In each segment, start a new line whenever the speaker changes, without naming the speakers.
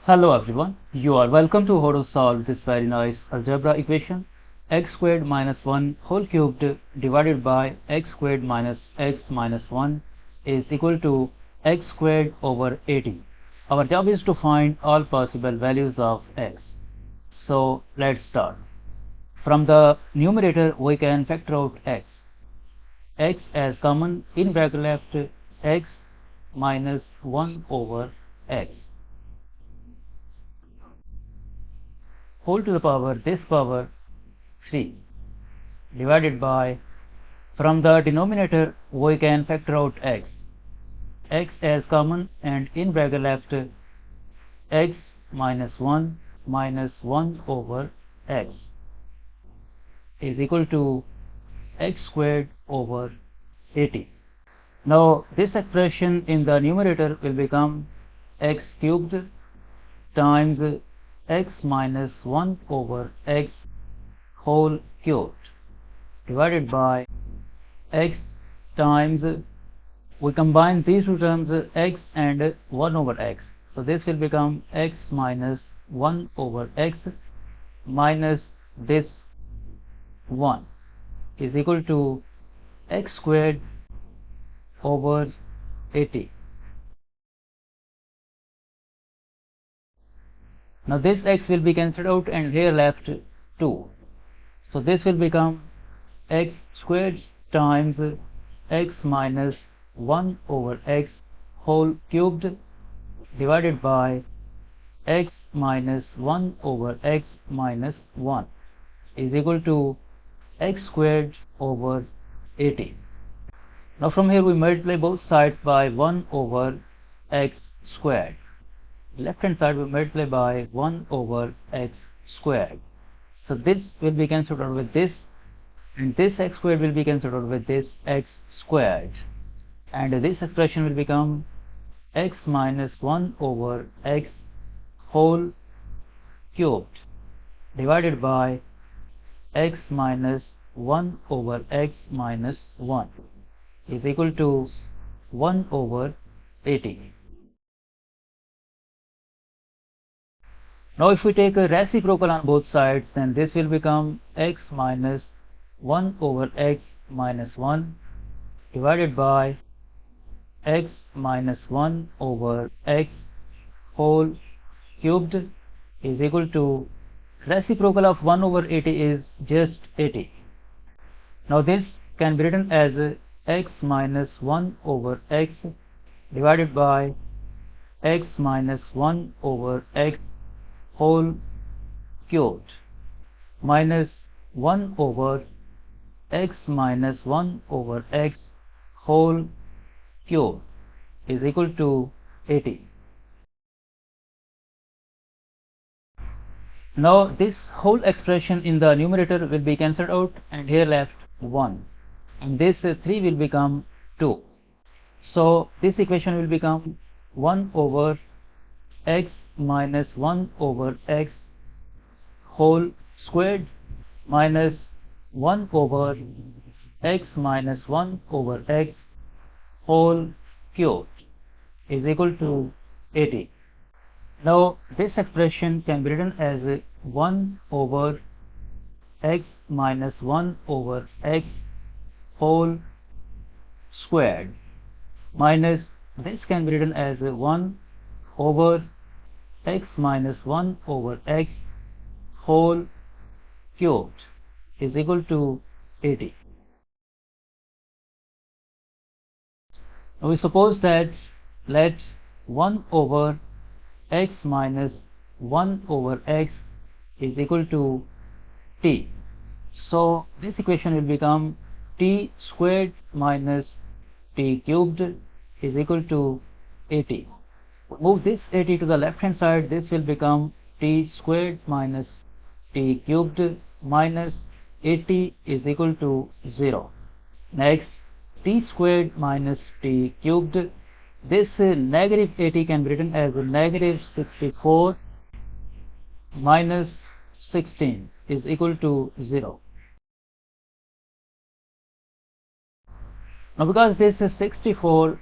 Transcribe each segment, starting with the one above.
Hello everyone, you are welcome to how to solve this very nice algebra equation x squared minus 1 whole cubed divided by x squared minus x minus 1 is equal to x squared over 80. Our job is to find all possible values of x. So let's start. From the numerator we can factor out x as common, in bracket left x minus 1 over x whole to the power this power 3 divided by, from the denominator we can factor out x as common and in bracket left x minus 1 over x is equal to x squared over 80. Now this expression in the numerator will become x cubed times x minus 1 over x whole cubed divided by x times, we combine these two terms x and 1 over x, so this will become x minus 1 over x minus this 1 is equal to x squared over 80. Now this x will be cancelled out and here left 2, so this will become x squared times x minus 1 over x whole cubed divided by x minus 1 over x minus 1 is equal to x squared over 80. Now from here we multiply both sides by 1 over x squared. Left hand side we multiply by 1 over x squared. So this will be cancelled out with this, and this x squared will be cancelled out with this x squared, and this expression will become x minus 1 over x whole cubed divided by x minus 1 over x minus 1 is equal to 1 over 80. Now if we take a reciprocal on both sides, then this will become x minus 1 over x minus 1 divided by x minus 1 over x whole cubed is equal to, reciprocal of 1 over 80 is just 80. Now this can be written as x minus 1 over x divided by x minus 1 over x whole cubed minus 1 over x minus 1 over x whole cubed is equal to 80. Now this whole expression in the numerator will be cancelled out and here left 1, and this 3 will become 2. So this equation will become 1 over x minus 1 over x whole squared minus 1 over x minus 1 over x whole cubed is equal to 80. Now this expression can be written as 1 over x minus 1 over x whole squared minus this can be written as 1 over x minus 1 over x whole cubed is equal to 80. Now we suppose that let 1 over x minus 1 over x is equal to t. So this equation will become t squared minus t cubed is equal to 80. Move this 80 to the left hand side, this will become t squared minus t cubed minus 80 is equal to 0. Next, t squared minus t cubed, this negative 80 can be written as negative 64 minus 16 is equal to 0. Now because this is 64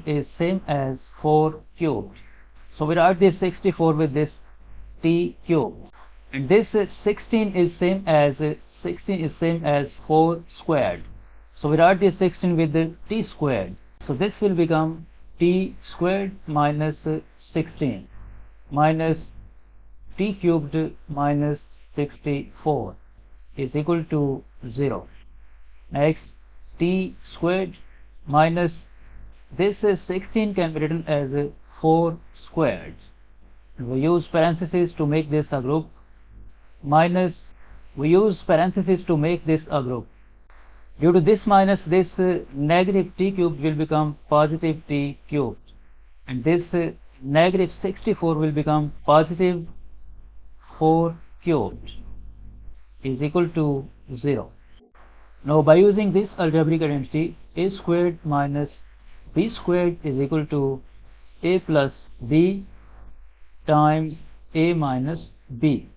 is same as 4 cubed, So we write this 64 with this t cube, and this 16 is same as 4 squared. So we write this 16 with the t squared. So this will become t squared minus 16 minus t cubed minus 64 is equal to 0. Next, t squared minus this 16 can be written as 4 squared. We use parentheses to make this a group, minus we use parentheses to make this a group. Due to this minus, this negative t cubed will become positive t cubed, and this negative 64 will become positive 4 cubed is equal to 0. Now by using this algebraic identity, a squared minus b squared is equal to a plus b times a minus b.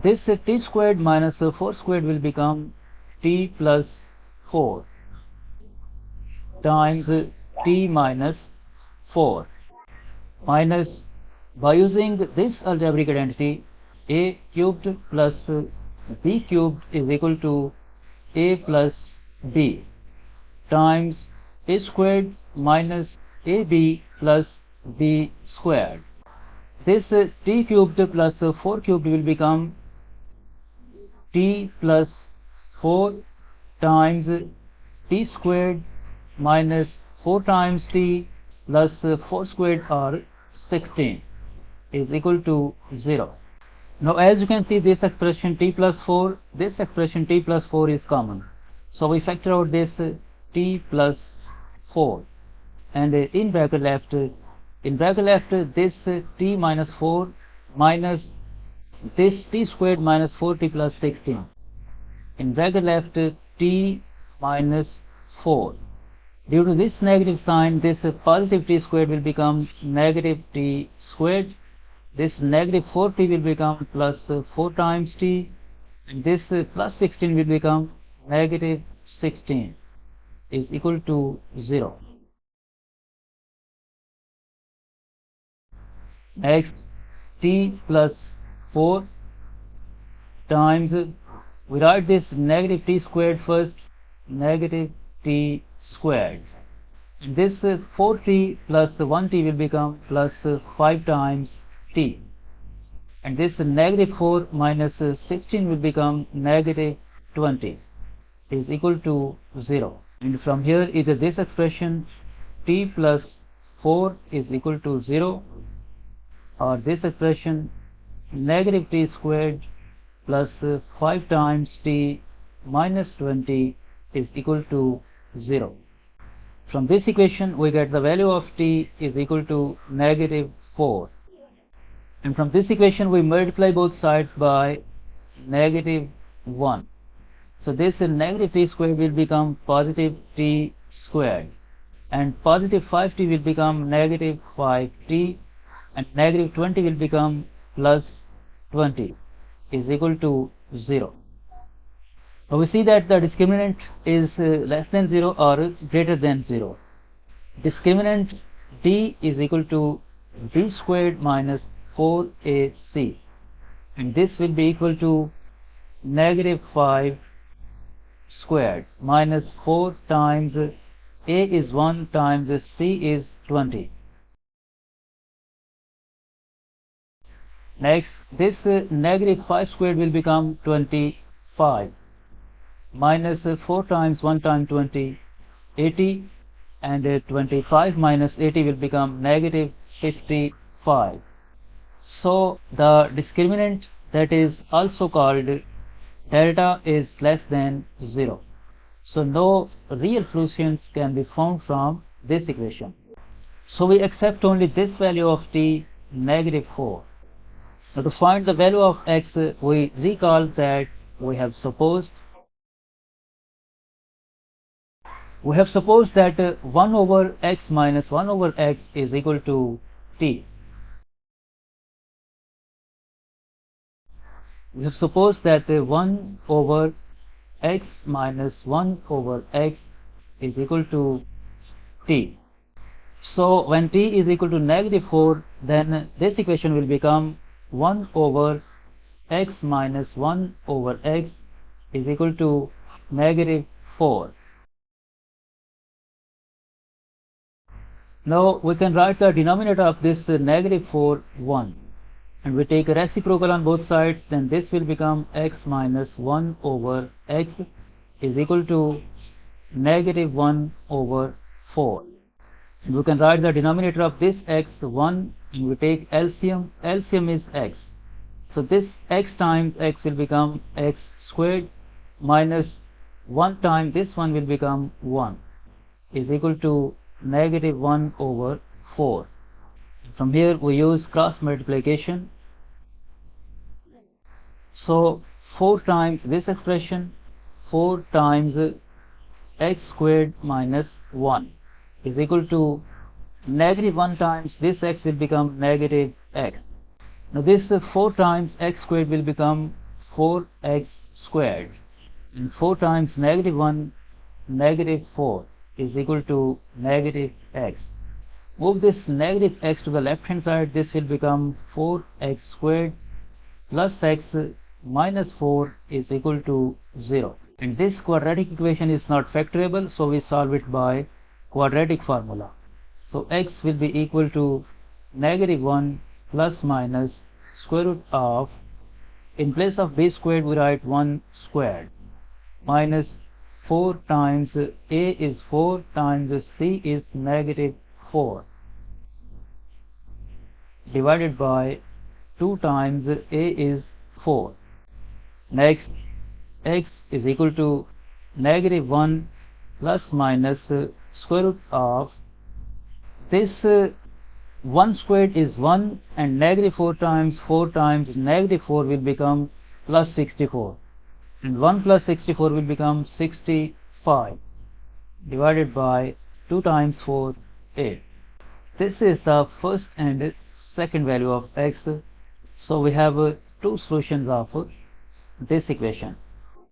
This t squared minus 4 squared will become t plus 4 times t minus 4 minus, by using this algebraic identity, a cubed plus b cubed is equal to a plus b times a squared minus ab plus b squared. This t cubed plus 4 cubed will become t plus 4 times t squared minus 4 times t plus 4 squared or 16 is equal to 0. Now as you can see, this expression t plus 4, this expression t plus 4 is common. So we factor out this t plus 4, and in bracket left this t minus 4 minus this t squared minus 4t plus 16. In bracket left t minus 4. Due to this negative sign, this positive t squared will become negative t squared. This negative 4t will become plus 4 times t, and this plus 16 will become negative 16 is equal to 0. Next, t plus 4 times, we write this negative t squared first, negative t squared. And this 4t plus 1t will become plus 5 times t. And this negative 4 minus 16 will become negative 20 is equal to 0. And from here, either this expression t plus 4 is equal to 0, or this expression negative t squared plus 5 times t minus 20 is equal to 0. From this equation, we get the value of t is equal to negative 4. And from this equation, we multiply both sides by negative 1. So this negative t squared will become positive t squared, and positive 5t will become negative 5t, and negative 20 will become plus 20 is equal to 0. Now we see that the discriminant is less than 0 or greater than 0. Discriminant d is equal to b squared minus 4ac, and this will be equal to negative 5 squared minus 4 times a is 1 times c is 20. Next, this negative 5 squared will become 25 minus 4 times 1 times 20, 80, and 25 minus 80 will become negative 55. So the discriminant, that is also called delta, is less than 0. So no real solutions can be found from this equation. So we accept only this value of t, negative 4. Now to find the value of x, we recall that we have supposed that 1 over x minus 1 over x is equal to t. We have supposed that 1 over x minus 1 over x is equal to t. So when t is equal to negative 4, then this equation will become 1 over x minus 1 over x is equal to negative 4. Now we can write the denominator of this negative 4 1, and we take a reciprocal on both sides, then this will become x minus 1 over x is equal to negative 1 over 4. And we can write the denominator of this x 1, and we take LCM. LCM is x. So this x times x will become x squared minus 1 times this one will become 1 is equal to negative 1 over 4. From here we use cross multiplication. So 4 times this expression, 4 times x squared minus 1 is equal to negative 1 times this x will become negative x. Now this 4 times x squared will become 4x squared, and 4 times negative 1 negative 4 is equal to negative x. Move this negative x to the left hand side, this will become 4x squared plus x minus 4 is equal to 0. And this quadratic equation is not factorable, so we solve it by quadratic formula. So x will be equal to negative 1 plus minus square root of, in place of b squared we write 1 squared, minus 4 times a is 4 times c is negative 4 divided by 2 times a is 4. Next, x is equal to negative 1 plus minus square root of this 1 squared is 1, and negative 4 times negative 4 will become plus 64, and 1 plus 64 will become 65 divided by 2 times 4 8. This is the first and second value of x. So we have two solutions of this equation.